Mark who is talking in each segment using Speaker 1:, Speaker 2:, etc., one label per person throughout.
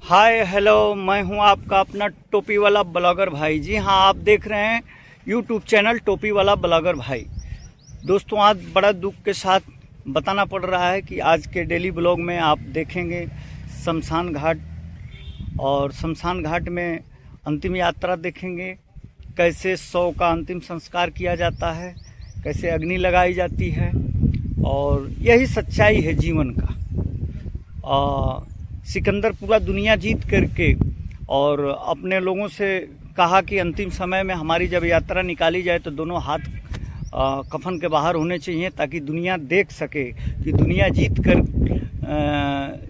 Speaker 1: Hi hello, मैं हूं आपका अपना टोपी वाला ब्लॉगर भाई। जी हाँ, आप देख रहे हैं यूट्यूब चैनल टोपी वाला ब्लॉगर भाई। दोस्तों, आज बड़ा दुख के साथ बताना पड़ रहा है कि आज के डेली ब्लॉग में आप देखेंगे शमशान घाट, और शमशान घाट में अंतिम यात्रा देखेंगे। कैसे शव का अंतिम संस्कार किया जाता है, कैसे अग्नि लगाई जाती है, और यही सच्चाई है जीवन का। सिकंदर पूरा दुनिया जीत करके और अपने लोगों से कहा कि अंतिम समय में हमारी जब यात्रा निकाली जाए तो दोनों हाथ कफन के बाहर होने चाहिए, ताकि दुनिया देख सके कि दुनिया जीत कर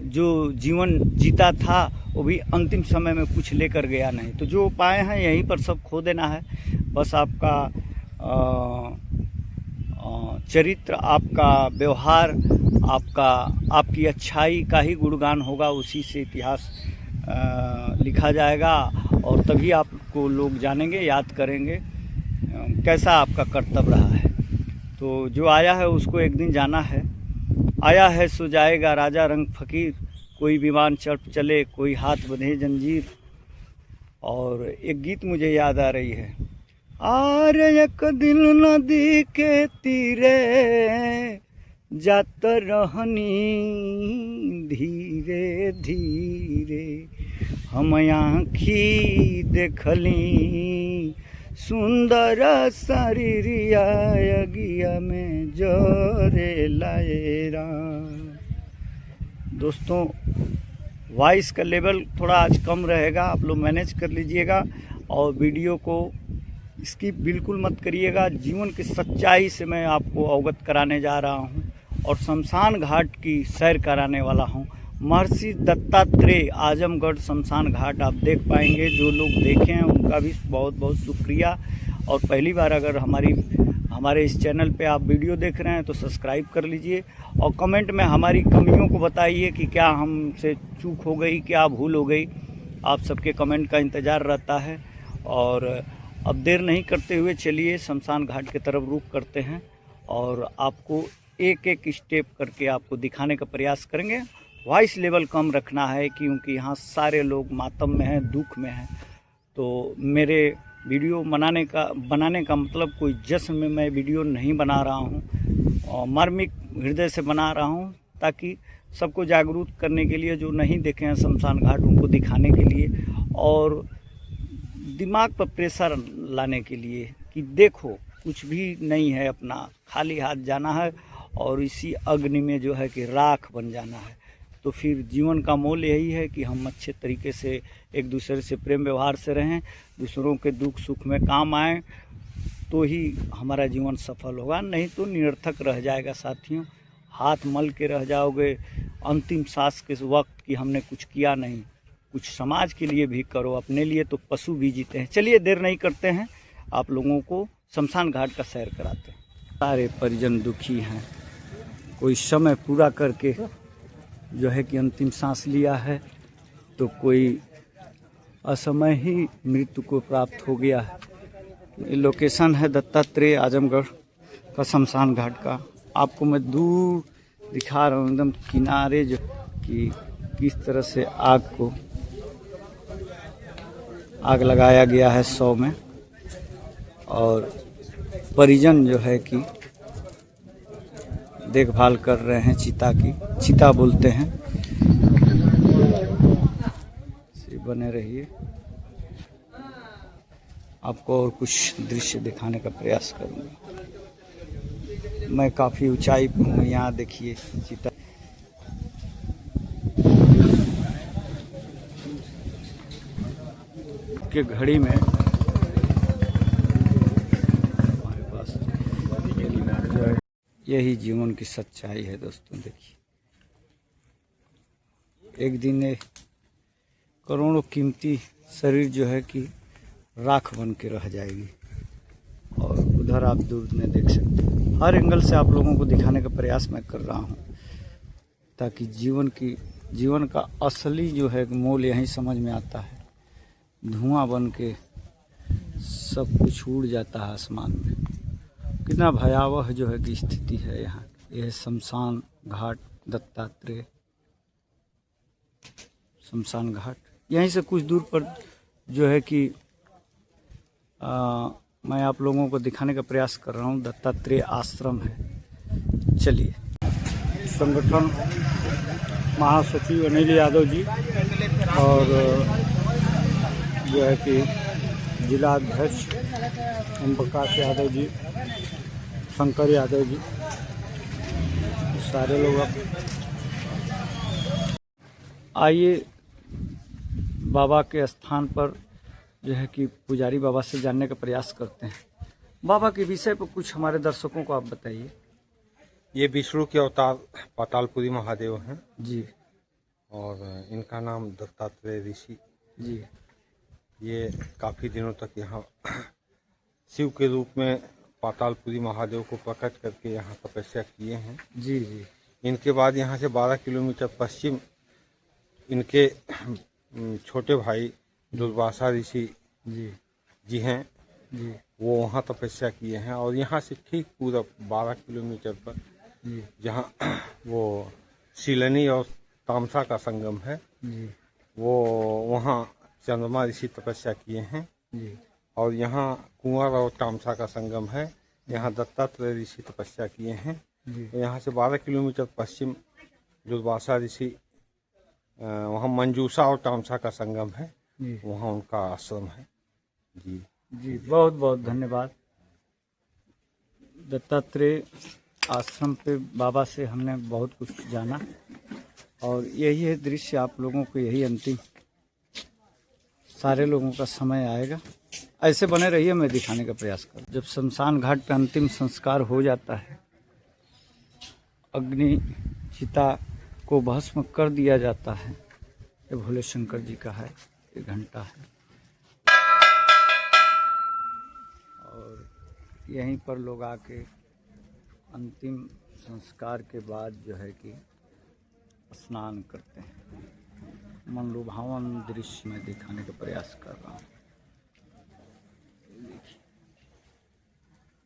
Speaker 1: जो जीवन जीता था वो भी अंतिम समय में कुछ लेकर गया नहीं। तो जो पाए हैं यहीं पर सब खो देना है। बस आपका चरित्र, आपका व्यवहार, आपकी अच्छाई का ही गुणगान होगा, उसी से इतिहास लिखा जाएगा और तभी आपको लोग जानेंगे, याद करेंगे कैसा आपका कर्तव्य रहा है। तो जो आया है उसको एक दिन जाना है। आया है सो जाएगा राजा रंग फकीर, कोई विमान चढ़ चले कोई हाथ बंधे जंजीर। और एक गीत मुझे याद आ रही है, आर एक दिन नदी के तीरे जात रहनी धीरे धीरे, हम आँखी देखली सुंदर शरीरिया अगिया में जोरे लाएरा। दोस्तों, वॉइस का लेवल थोड़ा आज कम रहेगा, आप लोग मैनेज कर लीजिएगा और वीडियो को स्किप बिल्कुल मत करिएगा। जीवन की सच्चाई से मैं आपको अवगत कराने जा रहा हूं और शमशान घाट की सैर कराने वाला हूं। महर्षि दत्तात्रेय आजमगढ़ शमशान घाट आप देख पाएंगे। जो लोग देखे हैं उनका भी बहुत बहुत शुक्रिया। और पहली बार अगर हमारे इस चैनल पे आप वीडियो देख रहे हैं तो सब्सक्राइब कर लीजिए और कमेंट में हमारी कमियों को बताइए कि क्या हमसे चूक हो गई, क्या भूल हो गई। आप सबके कमेंट का इंतज़ार रहता है। और अब देर नहीं करते हुए चलिए शमशान घाट की तरफ रुख करते हैं और आपको एक एक स्टेप करके आपको दिखाने का प्रयास करेंगे। वॉइस लेवल कम रखना है क्योंकि यहाँ सारे लोग मातम में हैं, दुख में हैं। तो मेरे वीडियो बनाने का मतलब कोई जश्न में मैं वीडियो नहीं बना रहा हूँ, और मार्मिक हृदय से बना रहा हूँ, ताकि सबको जागरूक करने के लिए, जो नहीं देखे हैं शमशान घाट उनको दिखाने के लिए और दिमाग पर प्रेशर लाने के लिए कि देखो कुछ भी नहीं है, अपना खाली हाथ जाना है और इसी अग्नि में जो है कि राख बन जाना है। तो फिर जीवन का मोल यही है कि हम अच्छे तरीके से एक दूसरे से प्रेम व्यवहार से रहें, दूसरों के दुख सुख में काम आएँ, तो ही हमारा जीवन सफल होगा। नहीं तो निरर्थक रह जाएगा साथियों। हाथ मल के रह जाओगे अंतिम सांस के वक्त कि हमने कुछ किया नहीं। कुछ समाज के लिए भी करो, अपने लिए तो पशु भी जीते हैं। चलिए देर नहीं करते हैं, आप लोगों को शमशान घाट का सैर कराते हैं। सारे परिजन दुखी हैं। कोई समय पूरा करके जो है कि अंतिम सांस लिया है, तो कोई असमय ही मृत्यु को प्राप्त हो गया है। ये लोकेशन है दत्तात्रेय आजमगढ़ का शमशान घाट का। आपको मैं दूर दिखा रहा हूँ एकदम किनारे, जो कि किस तरह से आग लगाया गया है शव में। और परिजन जो है कि देखभाल कर रहे हैं चिता की। चिता बोलते हैं। बने रहिए, आपको और कुछ दृश्य दिखाने का प्रयास करूंगा। मैं काफ़ी ऊंचाई पर हूँ, यहाँ देखिए चिता के घड़ी में हमारे पास यही जीवन की सच्चाई है। दोस्तों देखिए, एक दिन करोड़ों कीमती शरीर जो है कि राख बन के रह जाएगी। और उधर आप दूर में देख सकते हैं। हर एंगल से आप लोगों को दिखाने का प्रयास मैं कर रहा हूँ, ताकि जीवन का असली जो है मोल यहीं समझ में आता है। धुआं बन के सब कुछ उड़ जाता है आसमान में। कितना भयावह जो है कि स्थिति है यहाँ। यह शमशान घाट दत्तात्रेय शमशान घाट। यहीं से कुछ दूर पर जो है कि मैं आप लोगों को दिखाने का प्रयास कर रहा हूँ, दत्तात्रेय आश्रम है। चलिए। संगठन महासचिव अनिल यादव जी और जो है कि जिला अध्यक्ष ओम प्रकाश यादव जी, शंकर यादव जी, सारे लोग अब आइए बाबा के स्थान पर जो है कि पुजारी बाबा से जानने का प्रयास करते हैं। बाबा के विषय पर कुछ हमारे दर्शकों को आप बताइए।
Speaker 2: ये विष्णु के अवतार पातालपुरी महादेव हैं
Speaker 1: जी।
Speaker 2: और इनका नाम दत्तात्रेय ऋषि
Speaker 1: जी।
Speaker 2: ये काफ़ी दिनों तक यहाँ शिव के रूप में पातालपुरी महादेव को प्रकट करके यहाँ तपस्या किए हैं।
Speaker 1: जी जी।
Speaker 2: इनके बाद यहाँ से 12 किलोमीटर पश्चिम इनके छोटे भाई दुर्वासा ऋषि जी हैं
Speaker 1: जी।
Speaker 2: वो वहाँ तपस्या किए हैं और यहाँ से ठीक पूरा 12 किलोमीटर पर जहाँ वो शिलनी और तामसा का संगम है
Speaker 1: जी।
Speaker 2: वो वहाँ चंद्रमा ऋषि तपस्या किए हैं
Speaker 1: जी।
Speaker 2: और यहाँ कुंवर और तामसा का संगम है, यहाँ दत्तात्रेय ऋषि तपस्या किए हैं। तो यहाँ से 12 किलोमीटर पश्चिम दुर्वासा ऋषि वहाँ मंजूसा और तामसा का संगम है, वहाँ उनका आश्रम है। जी
Speaker 1: जी, बहुत बहुत धन्यवाद। दत्तात्रेय आश्रम पे बाबा से हमने बहुत कुछ जाना और यही है दृश्य, आप लोगों को यही अंतिम सारे लोगों का समय आएगा। ऐसे बने रहिए, मैं दिखाने का प्रयास कर। जब शमशान घाट पे अंतिम संस्कार हो जाता है, अग्नि चिता को भस्म कर दिया जाता है। ये भोले शंकर जी का है, ये घंटा है और यहीं पर लोग आके अंतिम संस्कार के बाद जो है कि स्नान करते हैं। मन लुभावन दृश्य में दिखाने का प्रयास कर रहा हूँ।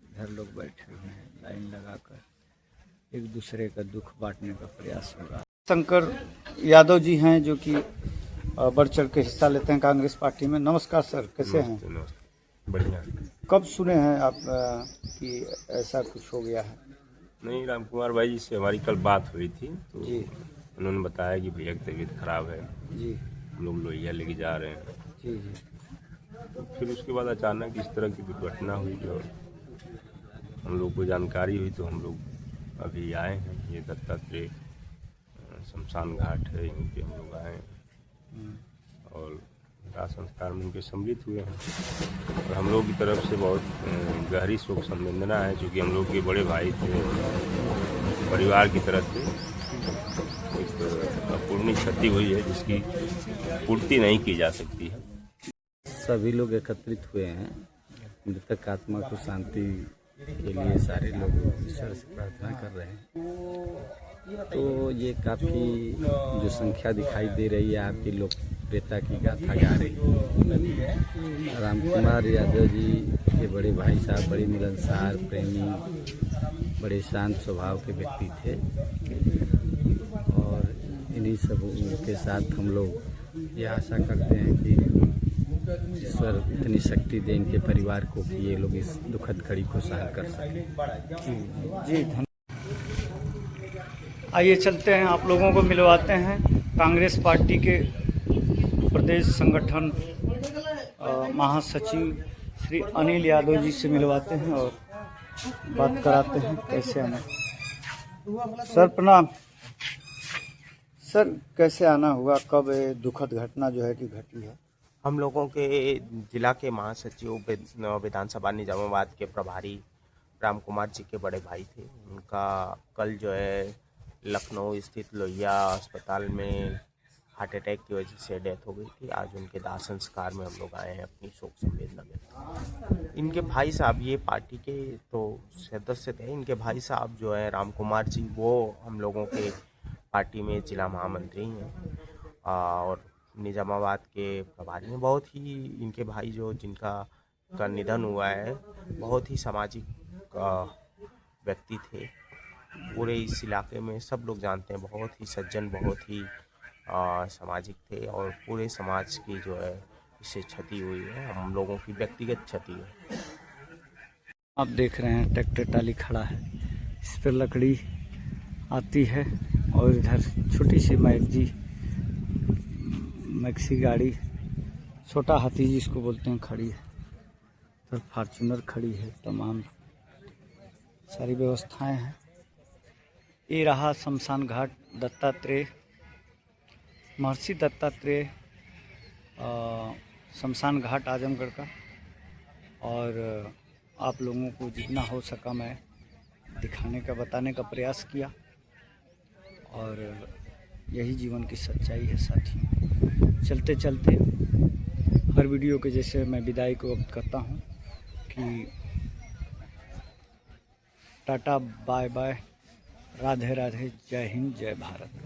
Speaker 1: इधर लोग बैठे हुए हैं लाइन लगाकर, एक दूसरे का दुख बांटने का प्रयास हो रहा है। शंकर यादव जी हैं जो कि बढ़ चढ़ के हिस्सा लेते हैं कांग्रेस पार्टी में। नमस्कार सर, कैसे हैं?
Speaker 3: बढ़िया।
Speaker 1: कब सुने हैं आप कि ऐसा कुछ हो गया है?
Speaker 3: नहीं, राम कुमार भाई जी से हमारी कल बात हुई थी तो
Speaker 1: जी।
Speaker 3: उन्होंने बताया कि भैया की तबीयत खराब है,
Speaker 1: जी।
Speaker 3: हम लोग लोहिया लेके जा रहे हैं।
Speaker 1: जी जी।
Speaker 3: तो फिर उसके बाद अचानक इस तरह की दुर्घटना हुई और हम लोग को जानकारी हुई तो हम लोग अभी आए हैं। ये दत्तात्रेय शमशान घाट है, यहीं पे हम लोग आए हैं और दाह संस्कार में उनके सम्मिलित हुए हैं और हम लोग की तरफ से बहुत गहरी शोक संवेदना है, क्योंकि हम लोग के बड़े भाई थे। परिवार की तरफ से एक अपूर्णीय क्षति हुई है जिसकी पूर्ति नहीं की जा सकती है।
Speaker 4: सभी लोग एकत्रित हुए हैं, मृतक आत्मा को शांति के लिए सारे लोग ईश्वर से प्रार्थना कर रहे हैं। तो ये काफ़ी जो संख्या दिखाई दे रही है आपकी लोकप्रियता की गाथा गा रही है। राम कुमार यादव जी के बड़े भाई साहब बड़े मिलनसार, प्रेमी, बड़े शांत स्वभाव के व्यक्ति थे और इन्हीं सब के साथ हम लोग ये आशा करते हैं कि ईश्वर इतनी शक्ति दे इनके परिवार को कि ये लोग इस दुखद घड़ी को सहन कर सकें।
Speaker 1: जी धन्यवाद। आइए चलते हैं, आप लोगों को मिलवाते हैं कांग्रेस पार्टी के प्रदेश संगठन महासचिव श्री अनिल यादव जी से मिलवाते हैं और बात कराते हैं कैसे आना। सर प्रणाम। सर कैसे आना हुआ, कब दुखद घटना जो है कि घटी है?
Speaker 5: हम लोगों के जिला के महासचिव विधानसभा निजामाबाद के प्रभारी राम कुमार जी के बड़े भाई थे। उनका कल जो है लखनऊ स्थित लोहिया अस्पताल में हार्ट अटैक की वजह से डेथ हो गई थी। आज उनके दाह संस्कार में हम लोग आए हैं अपनी शोक संवेदना में। इनके भाई साहब ये पार्टी के तो सदस्य थे। इनके भाई साहब जो है राम कुमार जी, वो हम लोगों के पार्टी में जिला महामंत्री हैं और निजामाबाद के प्रभारी हैं। बहुत ही इनके भाई जो जिनका निधन हुआ है, बहुत ही सामाजिक व्यक्ति थे। पूरे इस इलाके में सब लोग जानते हैं, बहुत ही सज्जन, बहुत ही सामाजिक थे और पूरे समाज की जो है इससे क्षति हुई है, हम लोगों की व्यक्तिगत क्षति है।
Speaker 1: आप देख रहे हैं ट्रैक्टर टाली खड़ा है, इस पर लकड़ी आती है और इधर छोटी सी मैक्सी गाड़ी, छोटा हाथी जिसको बोलते हैं, खड़ी है। इधर फॉर्च्यूनर खड़ी है, तमाम सारी व्यवस्थाएं हैं। ये रहा शमशान घाट दत्तात्रेय, महर्षि दत्तात्रेय शमशान घाट आजमगढ़ का। और आप लोगों को जितना हो सका मैं दिखाने का, बताने का प्रयास किया, और यही जीवन की सच्चाई है साथियों। चलते चलते हर वीडियो के जैसे मैं विदाई को वक्त करता हूँ कि टाटा, बाय बाय, राधे राधे, जय हिंद, जय भारत।